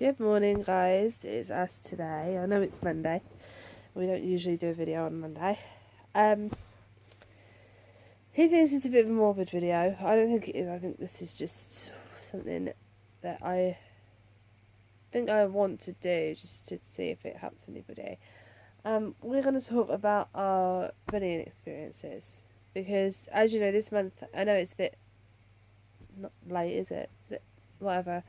Good morning, guys. It's us today. I know it's Monday. We don't usually do a video on Monday. He thinks it's a bit of a morbid video. I don't think it is. I think this is just something that I think I want to do just to see if it helps anybody. We're going to talk about our bullying experiences because, as you know, this month, I know it's a bit not late, is it? It's a bit whatever.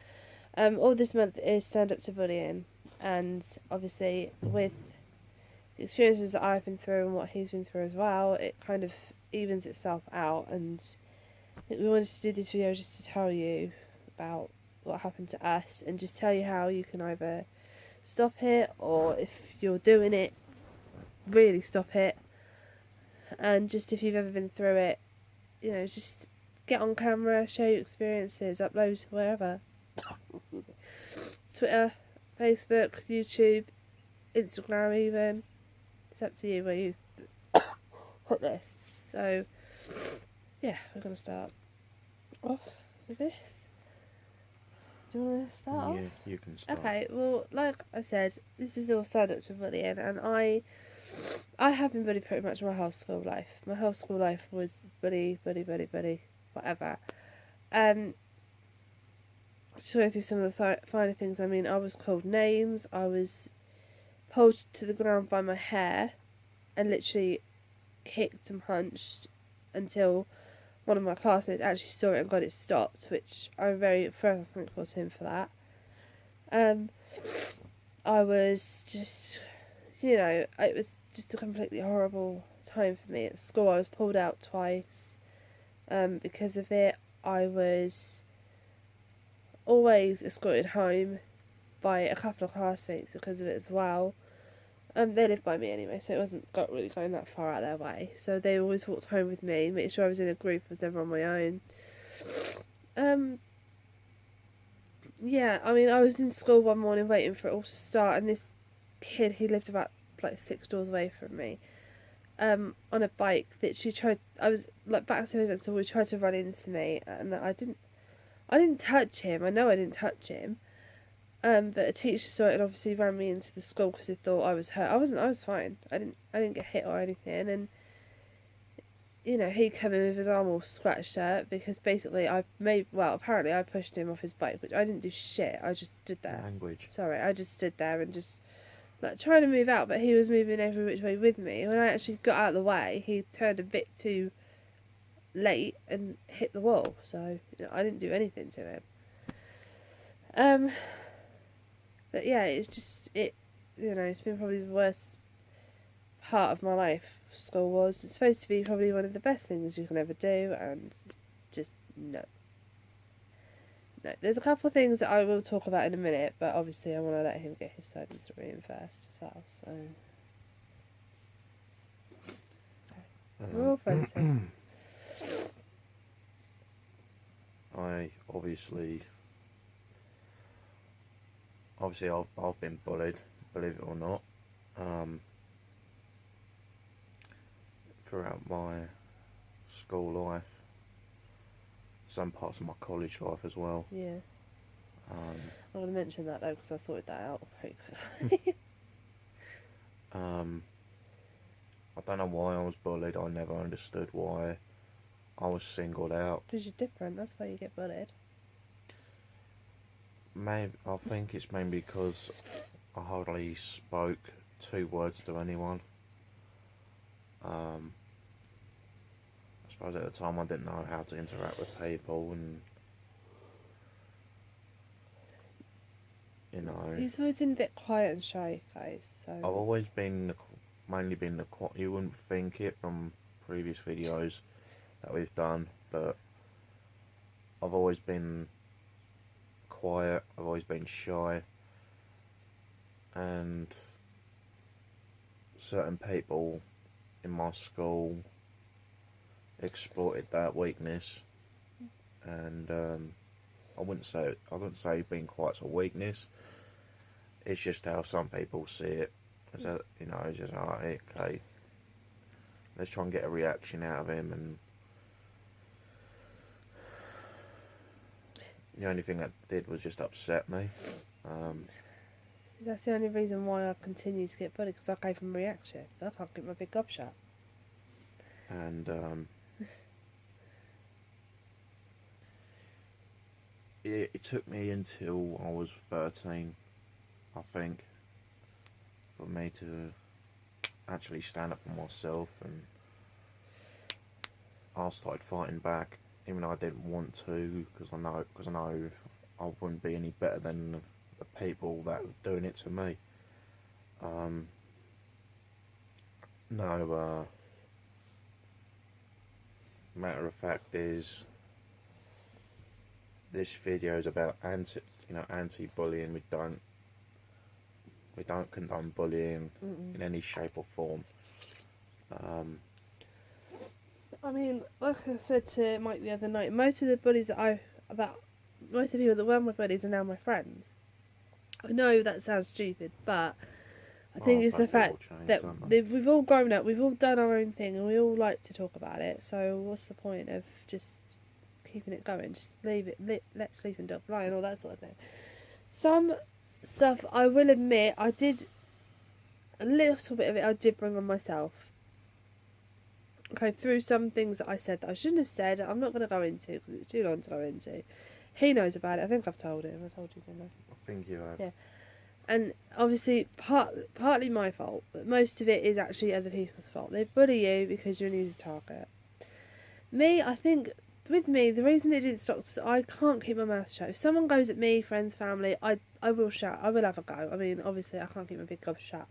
All this month is Stand Up to Bullying, and obviously with the experiences that I've been through and what he's been through as well, it kind of evens itself out. And I think we wanted to do this video just to tell you about what happened to us and just tell you how you can either stop it, or if you're doing it, really stop it. And just if you've ever been through it, you know, just get on camera, share your experiences, upload to wherever. Twitter, Facebook, YouTube, Instagram even. It's up to you where you put this. So, yeah, we're going to start off with this. Do you want to start off? You can start. Okay, well, like I said, this is all Stand Up to Bullying, and I have been bullied pretty much my whole school life. My whole school life was bully, whatever. To go through some of the finer things, I mean, I was called names, I was pulled to the ground by my hair and literally kicked and punched until one of my classmates actually saw it and got it stopped, which I'm very forever thankful to him for that. I was just, you know, it was just a completely horrible time for me at school. I was pulled out twice because of it. I was always escorted home by a couple of classmates because of it as well. They lived by me anyway, so it wasn't really going that far out of their way. So they always walked home with me, make sure I was in a group, I was never on my own. Yeah, I mean, I was in school one morning waiting for it all to start, and this kid, he lived about like 6 doors away from me, on a bike that she tried. I was like back to him, so we tried to run into me, and I didn't touch him. I know I didn't touch him. But a teacher saw it and obviously ran me into the school because they thought I was hurt. I wasn't. I was fine. I didn't get hit or anything. And you know, he came in with his arm all scratched up because basically apparently I pushed him off his bike, which I didn't do shit. I just stood there. Language. Sorry, I just stood there and just like trying to move out, but he was moving every which way with me. When I actually got out of the way, he turned a bit too late and hit the wall. So you know, I didn't do anything to him. But yeah, it's been probably the worst part of my life. School was. It's supposed to be probably one of the best things you can ever do, and just no. There's a couple of things that I will talk about in a minute, but obviously I want to let him get his side of the story in first as well. So we're all friends here. I obviously I've been bullied, believe it or not, throughout my school life, some parts of my college life as well. Yeah. I'm going to mention that though because I sorted that out pretty quickly. I don't know why I was bullied. I never understood why I was singled out. Because you're different, that's why you get bullied. I think it's mainly because I hardly spoke 2 words to anyone. I suppose at the time I didn't know how to interact with people, and you know. He's always been a bit quiet and shy, guys. So I've always mainly been the you wouldn't think it from previous videos that we've done, but I've always been quiet. I've always been shy, and certain people in my school exploited that weakness, and I wouldn't say being quiet's a weakness. It's just how some people see it. As a, you know, it's just okay, let's try and get a reaction out of him, and the only thing that did was just upset me. That's the only reason why I continue to get bullied, because I gave them reactions. I can't keep my big gob shut. And it took me until I was 13, I think, for me to actually stand up for myself, and I started fighting back, even though I didn't want to, because I know I wouldn't be any better than the people that were doing it to me. No, matter of fact is, this video is about anti-bullying. We don't condone bullying in any shape or form. I mean, like I said to Mike the other night, most of the bullies most of the people that were my bullies are now my friends. I know that sounds stupid, but I think it's the fact that we've all grown up, we've all done our own thing, and we all like to talk about it. So what's the point of just keeping it going? Just leave it, let sleeping dogs lie and all that sort of thing. Some stuff, I will admit, I did a little bit of it. I did bring on myself. Okay, through some things that I said that I shouldn't have said. I'm not going to go into because it's too long to go into. He knows about it. I think I've told him. I told you, didn't I? I think you have. Yeah. And obviously, partly my fault, but most of it is actually other people's fault. They bully you because you're an easy target. Me, I think, with me, the reason it didn't stop is I can't keep my mouth shut. If someone goes at me, friends, family, I will shout. I will have a go. I mean, obviously, I can't keep my big gob shut.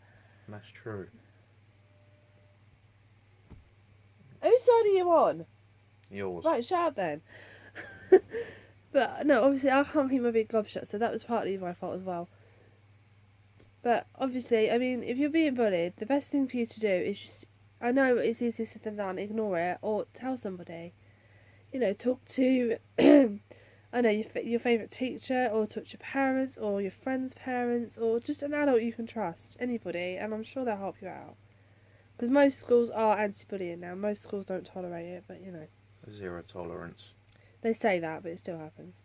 That's true. Whose side are you on? Yours. Right, shout then. But no, obviously, I can't keep my big gob shut, so that was partly my fault as well. But obviously, I mean, if you're being bullied, the best thing for you to do is just, I know it's easier said than done, ignore it, or tell somebody. You know, talk to, I know, your favourite teacher, or talk to your parents, or your friend's parents, or just an adult you can trust, anybody, and I'm sure they'll help you out. Because most schools are anti-bullying now, most schools don't tolerate it, but you know. Zero tolerance. They say that, but it still happens.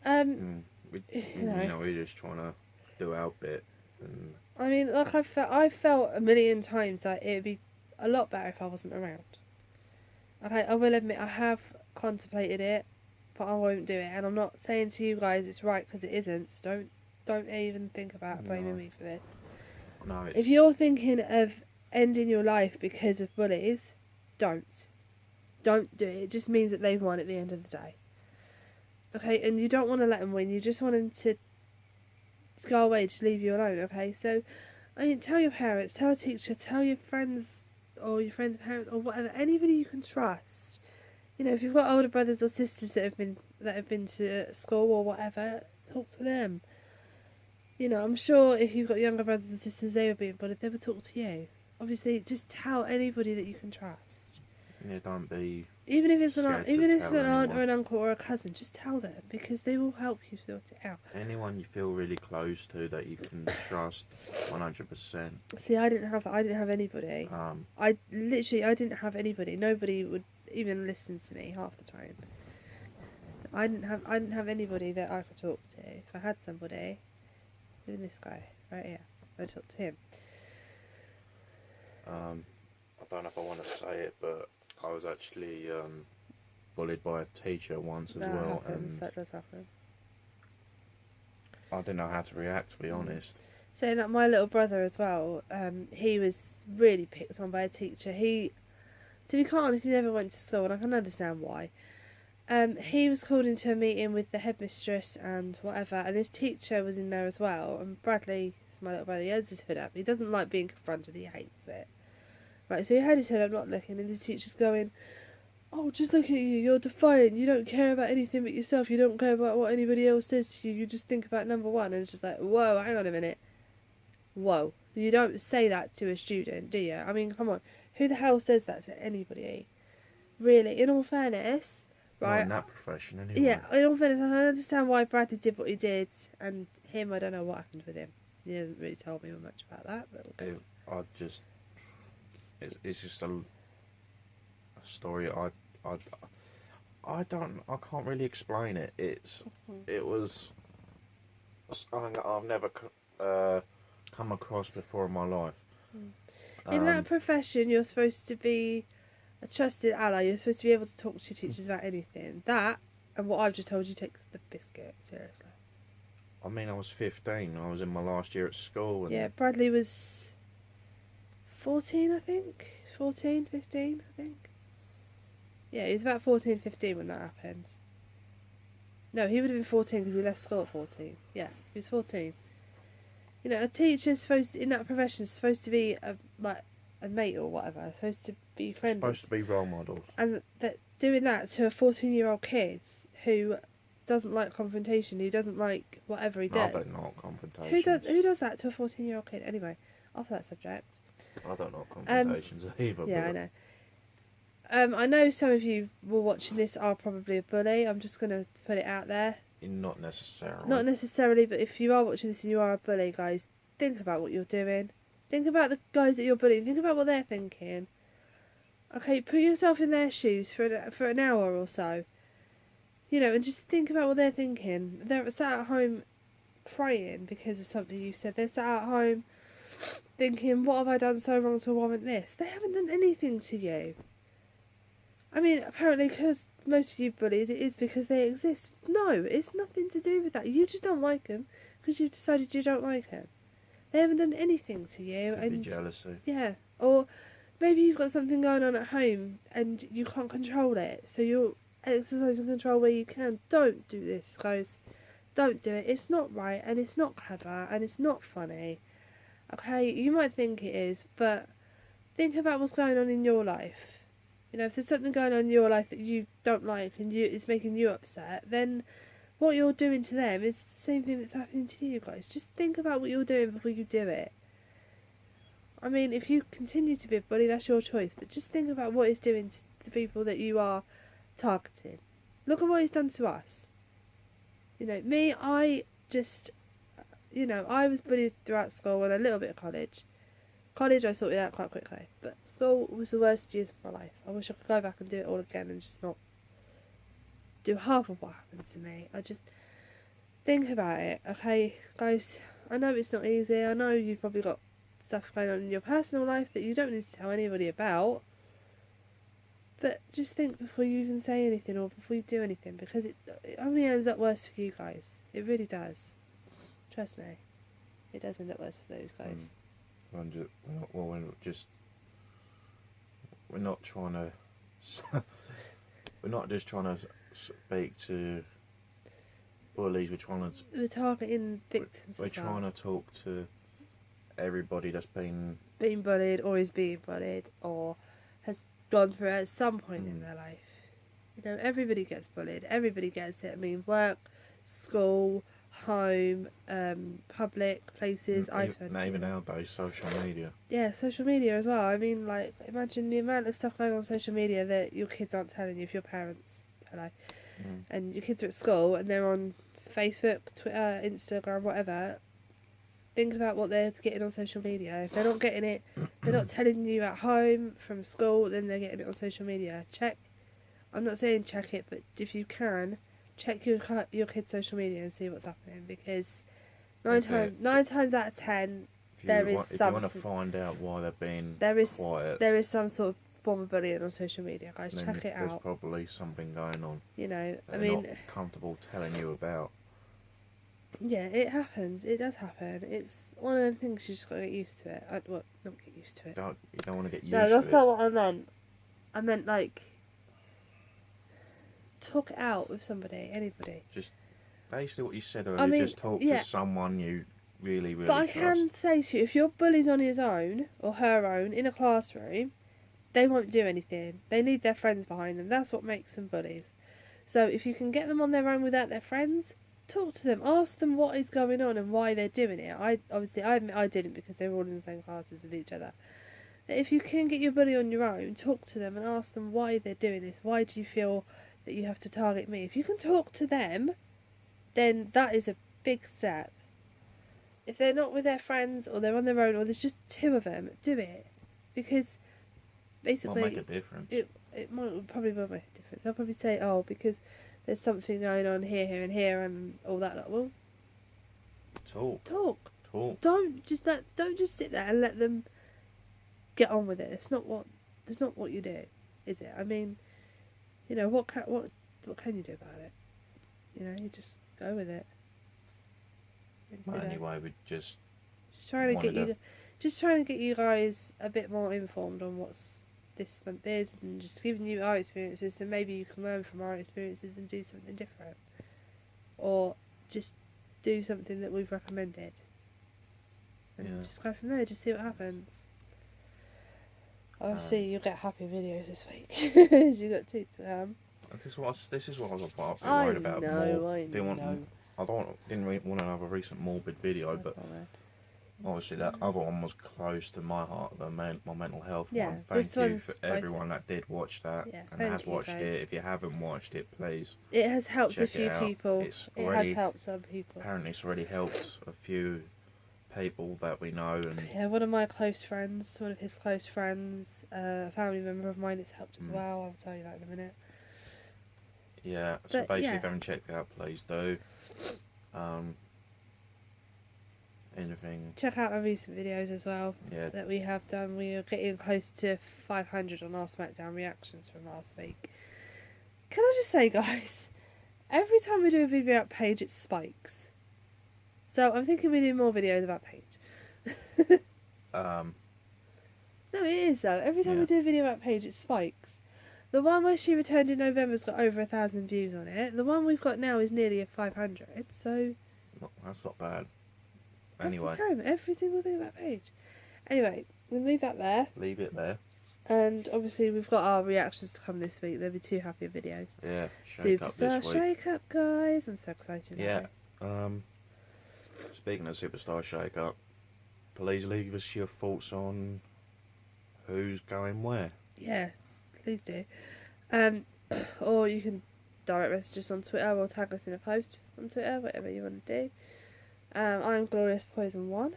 We're just trying to do our bit. And I mean, like I felt a million times that it would be a lot better if I wasn't around. Okay, I will admit I have contemplated it, but I won't do it. And I'm not saying to you guys it's right because it isn't. So don't even think about blaming me for this. No, if you're thinking of ending your life because of bullies, don't do it. It just means that they've won at the end of the day. Okay, and you don't want to let them win. You just want them to go away, just leave you alone. Okay, so I mean, tell your parents, tell a teacher, tell your friends or your friends' parents or whatever, anybody you can trust. You know, if you've got older brothers or sisters that have been to school or whatever, talk to them. You know, I'm sure if you've got younger brothers and sisters, they would be bullied, they would talk to you. Obviously, just tell anybody that you can trust. Yeah, don't be. Even if it's an aunt or an uncle or a cousin, just tell them because they will help you sort it out. Anyone you feel really close to that you can trust, 100%. See, I didn't have anybody. I didn't have anybody. Nobody would even listen to me half the time. So I didn't have anybody that I could talk to. If I had somebody, even this guy right here, I'd talk to him. I don't know if I want to say it, but I was actually bullied by a teacher once as well. That does happen. I didn't know how to react, to be honest. So that my little brother as well, he was really picked on by a teacher. To be quite honest, he never went to school, and I can understand why. He was called into a meeting with the headmistress and whatever, and his teacher was in there as well. And Bradley, my little brother, he has his hood up. He doesn't like being confronted. He hates it. Right, so he had his hood up, not looking, and the teacher's going, "Oh, just look at you. You're defiant. You don't care about anything but yourself. You don't care about what anybody else says to you. You just think about number one." And it's just like, whoa, hang on a minute. Whoa. You don't say that to a student, do you? I mean, come on. Who the hell says that to anybody? Really, in all fairness, right? Not in that profession, anyway. Yeah, in all fairness, I understand why Bradley did what he did, and him, I don't know what happened with him. He hasn't really told me much about that, but it's just a story. I can't really explain it. It was something that I've never come across before in my life. In that profession, you're supposed to be a trusted ally. You're supposed to be able to talk to your teachers about anything. That, and what I've just told you, takes the biscuit, seriously. I mean, I was 15. I was in my last year at school. And Yeah, Bradley was 14, I think. 14, 15, I think. Yeah, he was about 14, 15 when that happened. No, he would have been 14 because he left school at 14. Yeah, he was 14. You know, a teacher's supposed to, in that profession is supposed to be a mate or whatever. Supposed to be friendly. Supposed to be role models. And that doing that to a 14-year-old kid who doesn't like confrontation, who doesn't like whatever he does. I don't know confrontations. Who does that to a 14-year-old kid? Anyway, off that subject. I don't know confrontations either. Yeah, but... I know. I know some of you were watching this are probably a bully. I'm just going to put it out there. Not necessarily. Not necessarily, but if you are watching this and you are a bully, guys, think about what you're doing. Think about the guys that you're bullying. Think about what they're thinking. Okay, put yourself in their shoes for an hour or so. You know, and just think about what they're thinking. They're sat at home crying because of something you said. They're sat at home thinking, what have I done so wrong to warrant this? They haven't done anything to you. I mean, apparently, because most of you bullies, it is because they exist. No, it's nothing to do with that. You just don't like them because you've decided you don't like them. They haven't done anything to you. Could be jealousy. Yeah, or maybe you've got something going on at home and you can't control it, so you're exercising control where you can. Don't do this, guys. Don't do it. It's not right, and it's not clever, and it's not funny. Okay, you might think it is, but think about what's going on in your life. You know, if there's something going on in your life that you don't like and it's making you upset, then what you're doing to them is the same thing that's happening to you guys. Just think about what you're doing before you do it. I mean, if you continue to be a bully, that's your choice, but just think about what it's doing to the people that you are targeting. Look at what it's done to us. You know, me, I was bullied throughout school and a little bit of college. College I sorted out quite quickly, but school was the worst years of my life. I wish I could go back and do it all again and just not do half of what happened to me. I just think about it, okay, guys. I know it's not easy. I know you've probably got stuff going on in your personal life that you don't need to tell anybody about. But just think before you even say anything or before you do anything, because it only ends up worse for you guys. It really does. Trust me. It does end up worse for those guys. We're not trying to. We're not just trying to speak to bullies. We're targeting victims. We're trying to talk to everybody that's been bullied or is being bullied or has gone through it at some point in their life. You know, everybody gets bullied. Everybody gets it. I mean, work, school, home, public places. Even nowadays, social media. Yeah, social media as well. I mean, like, imagine the amount of stuff going on social media that your kids aren't telling you if your parents tell you. And your kids are at school and they're on Facebook, Twitter, Instagram, whatever. Think about what they're getting on social media. If they're not getting it, they're not telling you at home from school, then they're getting it on social media. Check. I'm not saying check it, but if you can, check your kid's social media and see what's happening, because nine times out of 10 if you want to find out why they're being quiet, there is some sort of form of bullying on social media, guys. Check it out. There's probably something going on. You know, I mean, not comfortable telling you about. Yeah, it happens. It does happen. It's one of them things you just got to get used to it. Not get used to it. You don't want to get used to it. No, that's not what I meant. I meant, like, talk it out with somebody, anybody. Just basically what you said earlier. Just talk to someone you really, really trust. But I can say to you, if your bully's on his own or her own in a classroom, they won't do anything. They need their friends behind them. That's what makes them bullies. So if you can get them on their own without their friends, talk to them. Ask them what is going on and why they're doing it. I didn't, because they were all in the same classes with each other. If you can get your bully on your own, talk to them and ask them why they're doing this. Why do you feel that you have to target me? If you can talk to them, then that is a big step. If they're not with their friends or they're on their own or there's just two of them, do it. Because basically might make a difference. It probably will make a difference. They'll probably say, oh, because there's something going on here and here and all that. Well, Talk. Talk. Talk. Don't just sit there and let them get on with it. It's not what you do, is it? I mean, you know, what can you do about it? You know, you just go with it. But anyway, we just trying to get you guys a bit more informed on what's this month is, and just giving you our experiences, and maybe you can learn from our experiences and do something different, or just do something that we've recommended, and just go from there. Just see what happens. Obviously, you'll get happy videos this week. You got two to This is what I was a bit worried about. I Didn't really want another recent morbid video, but obviously that other one was close to my heart, my mental health one. Thank you for everyone that did watch that and has watched it. If you haven't watched it, please. It has helped a few people. It has helped some people. Apparently, it's already helped a few people that we know. And one of my close friends, one of his close friends, a family member of mine, it's helped as well. I'll tell you that in a minute. Yeah, so basically, if you haven't checked it out, please do. Anything. Check out our recent videos as well that we have done. We are getting close to 500 on our SmackDown reactions from last week. Can I just say, guys, every time we do a video about Paige, it spikes. So I'm thinking we do more videos about Paige. No, it is though. Every time we do a video about Paige, it spikes. The one where she returned in November's got over 1,000 views on it. The one we've got now is nearly 500. So that's not bad. Anyway, every single thing about Paige. Anyway, we'll leave that there. Leave it there. And obviously we've got our reactions to come this week. There'll be 2 happy videos. Yeah, Superstar Shake Up, guys. I'm so excited. Yeah. Speaking of Superstar Shake Up, please leave us your thoughts on who's going where. Yeah, please do. Or you can direct message us on Twitter or tag us in a post on Twitter, whatever you want to do. I'm Glorious Poison 1.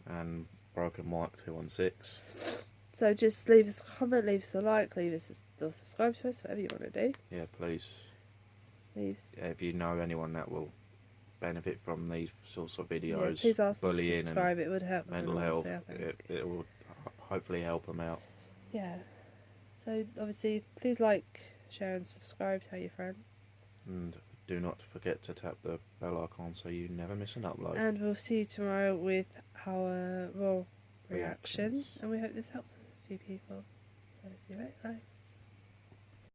And Broken Mike 216. So just leave us a comment, leave us a like, leave us or subscribe to us, whatever you want to do. Yeah, please. Please. Yeah, if you know anyone that will benefit from these sorts of videos, please ask them bullying to subscribe. It would help mental health. It will hopefully help them out. Yeah. So obviously, please like, share, and subscribe. Tell your friends. And do not forget to tap the bell icon so you never miss an upload. And we'll see you tomorrow with our Raw reactions. And we hope this helps a few people. So see you later, guys.